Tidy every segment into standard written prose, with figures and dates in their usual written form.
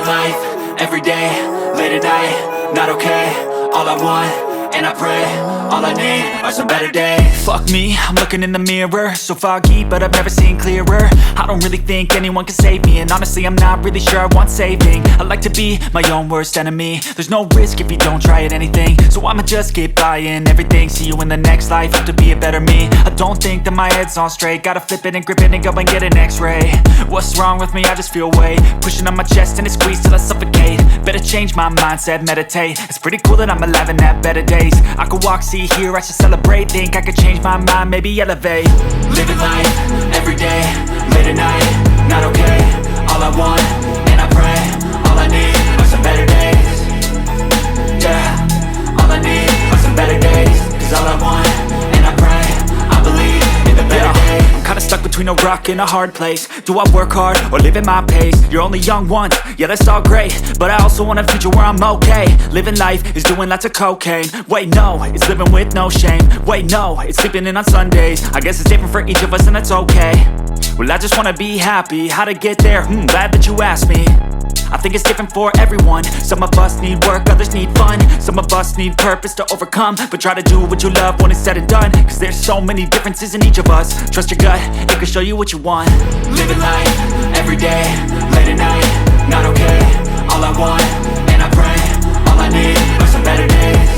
life, everyday, late at night, not okay. All I want, and I pray, all I need are some better days. Fuck me, I'm looking in the mirror, so foggy, but I've never seen clearer. I don't really think anyone can save me, and honestly I'm not really sure I want saving. I like to be my own worst enemy. There's no risk if you don't try at anything, so I'ma just keep buying everything. See you in the next life, have to be a better me. I don't think that my head's on straight, gotta flip it and grip it and go and get an x-ray. What's wrong with me? I just feel weight pushing on my chest and it squeezes till I suffocate. Better change my mindset, meditate. It's pretty cool that I'm alive and have better days. I could walk, see, hear, I should celebrate. Think I could change my mind, maybe elevate. Living life, everyday, late at night, not okay. All I want, and I pray, all I need are some better days. Yeah, all I need are some better days. Cause all I want, and I pray, I believe in the better days. I'm kinda stuck between a rock and a hard place. Do I work hard or live at my pace? You're only young once, yeah that's all great, but I also want a future where I'm okay. Living life is doing lots of cocaine. Wait no, it's living with no shame. Wait no, it's sleeping in on Sundays. I guess it's different for each of us and that's okay. Well I just wanna be happy, how to get there? Glad that you asked me. I think it's different for everyone. Some of us need work, others need fun. Some of us need purpose to overcome. But try to do what you love when it's said and done. Cause there's so many differences in each of us. Trust your gut, it can show you what you want. Living life, everyday, late at night, not okay. All I want, and I pray, all I need are some better days.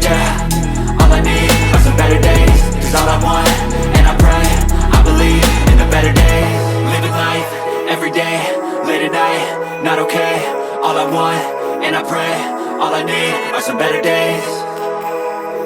Yeah, all I need are some better days. Cause all I want, and I pray, I believe in the better days. Living life, everyday, late at night, not okay. All I want, and I pray, all I need are some better days.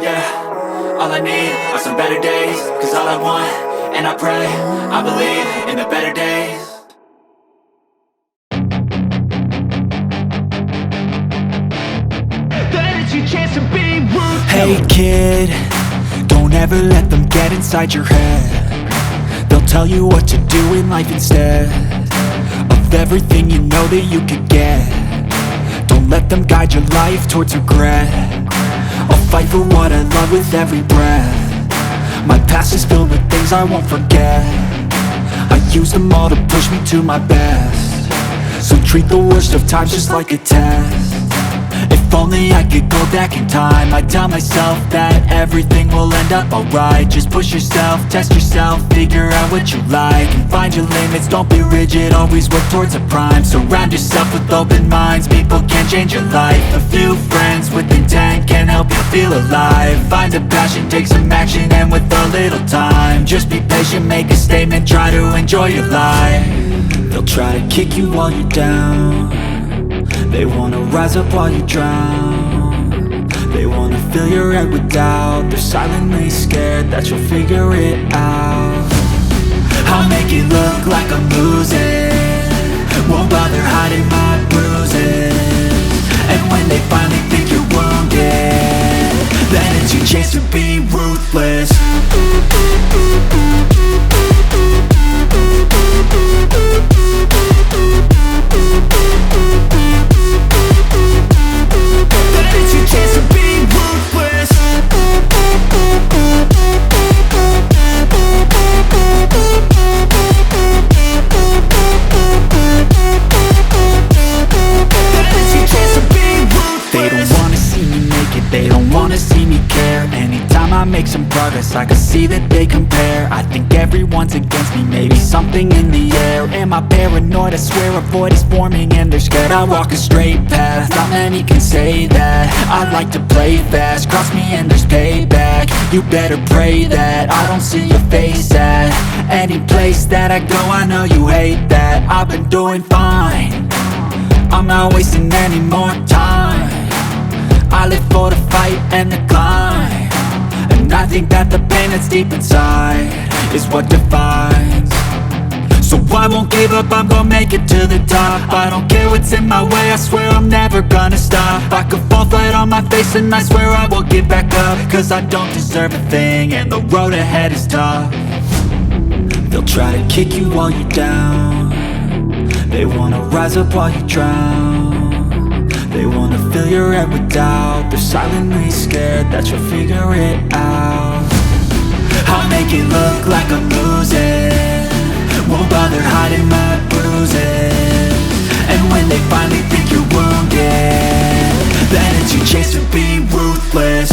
Yeah, all I need are some better days. Cause all I want, and I pray, I believe in the better days. That is your chance to be ruthless. Hey kid, don't ever let them get inside your head. They'll tell you what to do in life instead of everything you know that you could get. Don't let them guide your life towards regret. I'll fight for what I love with every breath. My past is filled with things I won't forget. I use them all to push me to my best. So treat the worst of times just like a test. If only I could go back in time, I'd tell myself that everything will end up alright. Just push yourself, test yourself, figure out what you like, and find your limits, don't be rigid, always work towards a prime. Surround yourself with open minds, people can change your life. A few friends with intent can help you feel alive. Find a passion, take some action, and with a little time, just be patient, make a statement, try to enjoy your life. They'll try to kick you while you're down. They wanna rise up while you drown. They wanna fill your head with doubt. They're silently scared that you'll figure it out. I'll make it look like I'm losing, won't bother hiding my bruises. And when they finally think you're wounded, then it's your chance to be ruthless. It's your chance to be ruthless. It's your chance to be ruthless. They don't wanna see me make it, they don't wanna see me care. Anytime I make some progress, I can see that they compare. I think everyone's against me, maybe something in the air. Am I paranoid? I swear a void is forming and they're scared. I walk a straight path, not many can say that. I like to play fast, cross me and there's payback. You better pray that I don't see your face at any place that I go. I know you hate that. I've been doing fine, I'm not wasting any more time. I live for the fight and the climb, and I think that the pain that's deep inside is what defines. So I won't give up, I'm gonna make it to the top. I don't care what's in my way, I swear I'm never gonna stop. I could fall flat on my face and I swear I will get back up. Cause I don't deserve a thing and the road ahead is tough. They'll try to kick you while you're down. They wanna rise up while you drown. They wanna fill your head with doubt. They're silently scared that you'll figure it out. I'll make it look like I'm losing, won't bother hiding my bruises. And when they finally think you're wounded, then it's your chance to be ruthless.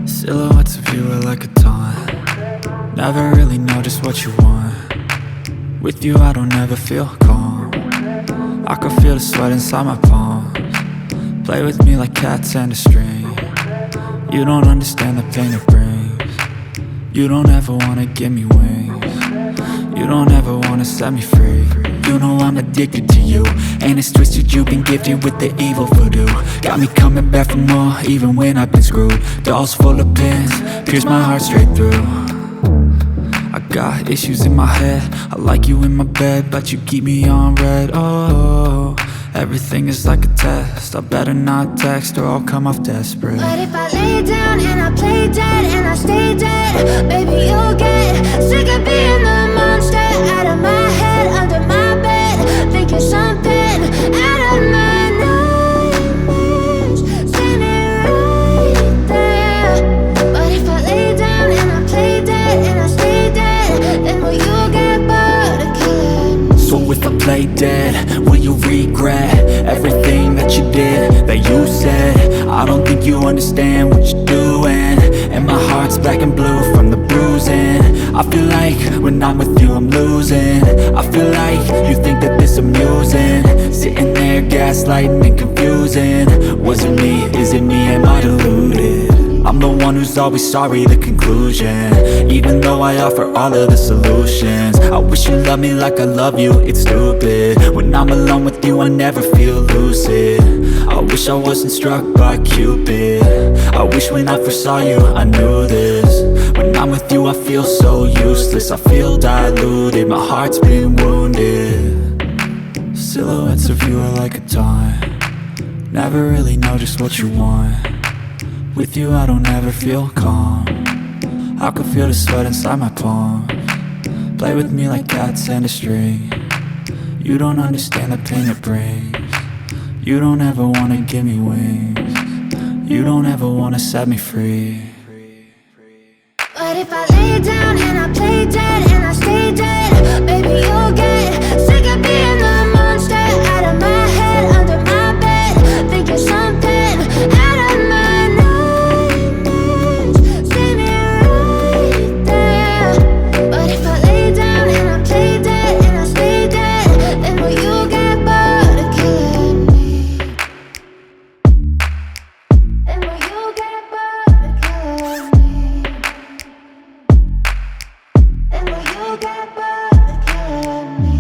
Silhouettes of you are like a taunt. Never really know just what you want. With you I don't ever feel calm. I can feel the sweat inside my palms. Play with me like cats and a string. You don't understand the pain it brings. You don't ever wanna give me wings. You don't ever wanna set me free. You know I'm addicted to you, and it's twisted, you've been gifted with the evil voodoo. Got me coming back for more, even when I've been screwed. Dolls full of pins, pierce my heart straight through. I got issues in my head, I like you in my bed, but you keep me on red. Oh, everything is like a test, I better not text or I'll come off desperate. But if I lay down and I play dead and I stay dead, baby you'll get sick of being the monster out of my head, under my bed, thinking something out of my nightmares, standing right there. But if I lay down and I play dead and I stay dead, then will you get bored of killing me? So if I play dead, will you regret everything that you did, that you said? I don't think you understand what you're doing, and my heart's black and blue from the bruising. I feel like when I'm with you I'm losing. I feel like you think that this amusing, sitting there gaslighting and confusing. Was it me? Is it me? Am I deluded? I'm the one who's always sorry, the conclusion. Even though I offer all of the solutions, I wish you loved me like I love you, it's stupid. When I'm alone with you I never feel lucid. I wish I wasn't struck by Cupid. I wish when I first saw you I knew this. When I'm with you I feel so useless, I feel diluted, my heart's been wounded. Silhouettes of you are like a taunt. Never really know just what you want. With you I don't ever feel calm. I can feel the sweat inside my palms. Play with me like cats and a string. You don't understand the pain it brings. You don't ever wanna give me wings. You don't ever wanna set me free. But if I lay down and I play dead and I stay dead, baby you'll get sick of being the monster out of my head, under my bed, thinking something out of my nightmares, standing right there. But if I lay down and I play dead and I stay dead, then will you get bored of killing me? Then will you get bored of killing me? Then will you get bored of killing me?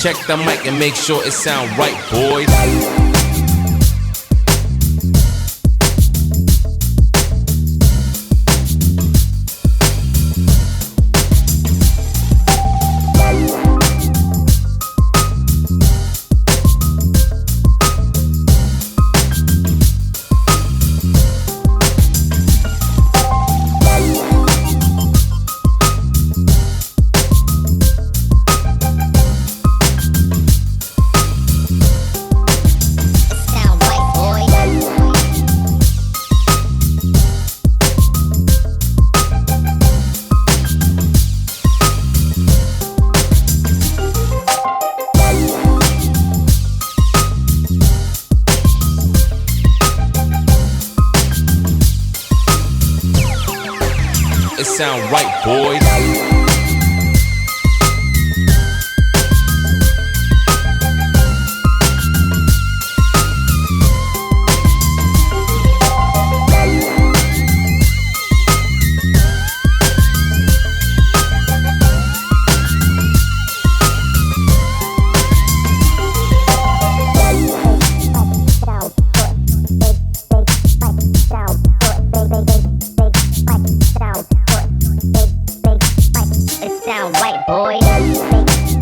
Check the mic and make sure it sound right, boys. Sound right, boys.